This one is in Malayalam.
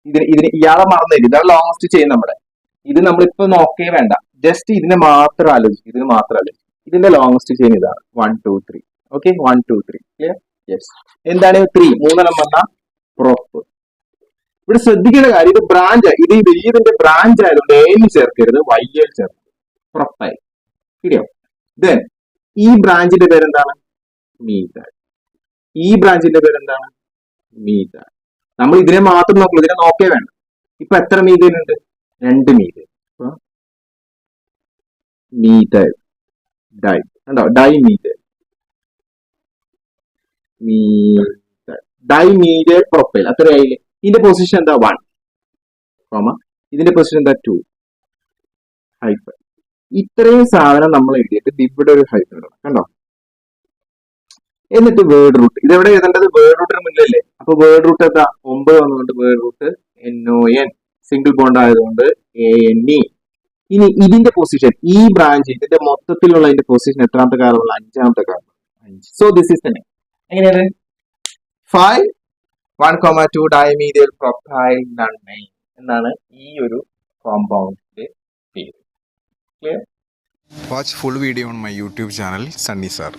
ഇതിന് ഇയാളെ മറന്നില്ല, ഇതാണ് ലോങ്സ്റ്റ് ചെയിൻ നമ്മുടെ. ഇത് നമ്മളിപ്പോ നോക്കേ വേണ്ട, ജസ്റ്റ് ഇതിനെ മാത്രം ആലോചിക്കും, ഇതിന് മാത്രം ആലോചിക്കും. ഇതിന്റെ ലോങ്സ്റ്റ് ചെയിൻ ഇതാണ് 1 2 3. Okay, 1 2 3 clear. യെസ്. എന്താണ് 3? മൂന്നെണ്ണം വന്ന പ്രൊപ്പ്. ഇവിടെ ശ്രദ്ധിക്കേണ്ട കാര്യം, ഇത് ബ്രാഞ്ച്, ഇത് ഈ വലിയതിന്റെ ബ്രാഞ്ച് ആയതുകൊണ്ട് എയിൽ ചേർക്കരുത്, വൈയിൽ ചേർക്കരുത്. പ്രൊപ്പൈൽ. ശരിയോ? ദെൻ ഈ ബ്രാഞ്ചിന്റെ പേരെന്താണ്? മീഥൈൽ. ഈ ബ്രാഞ്ചിന്റെ പേരെന്താണ്? മീഥൈൽ. നമ്മൾ ഇതിനെ മാത്രം നോക്കുള്ളൂ, ഇതിനെ നോക്കേ വേണ്ട. ഇപ്പൊ എത്ര മീഥൈൽ ഉണ്ട്? 2 മീഥൈൽ. മീഥൈൽ ഡൈ കണ്ടോ, di methyl, di methyl propyl. അത്രയായില്ലേ? ഇതിന്റെ പൊസിഷൻ എന്താ? 1, ഇതിന്റെ പൊസിഷൻ എന്താ? 2 ഹൈഫൻ. ഇത്രയും സാധനം നമ്മൾ എഴുതിയിട്ട് ഇവിടെ ഒരു ഹൈഫൻ ഇടണം, കണ്ടോ? എന്നിട്ട് വേർഡ് റൂട്ട്, ഇതെവിടെ എഴുതേണ്ടത്? വേർഡ് റൂട്ടിന് മുന്നിലല്ലേ? അപ്പൊ വേർഡ് റൂട്ട് എന്താ? 9 വന്നുകൊണ്ട് word root NON, single bond ആയതുകൊണ്ട് ANE. ഇനി ഇതിന്റെ പൊസിഷൻ, ഈ ബ്രാഞ്ച് ഇതിന്റെ മൊത്തത്തിലുള്ള ഇതിന്റെ പൊസിഷൻ എത്രാമത്തെ കാർബൺ? 5ാമത്തെ കാർബൺ. സോ ദിസ് ഈസ് തന്നെ എങ്ങനെയാണ്? 5 1,2 ഡൈമീഥൈൽ പ്രൊപ്പൈൽ നണ്ണൈൻ എന്നാണ് ഈ ഒരു കോമ്പൗണ്ടിന്റെ പേര്. Clear? Watch full video on my YouTube channel, Sunny Sir.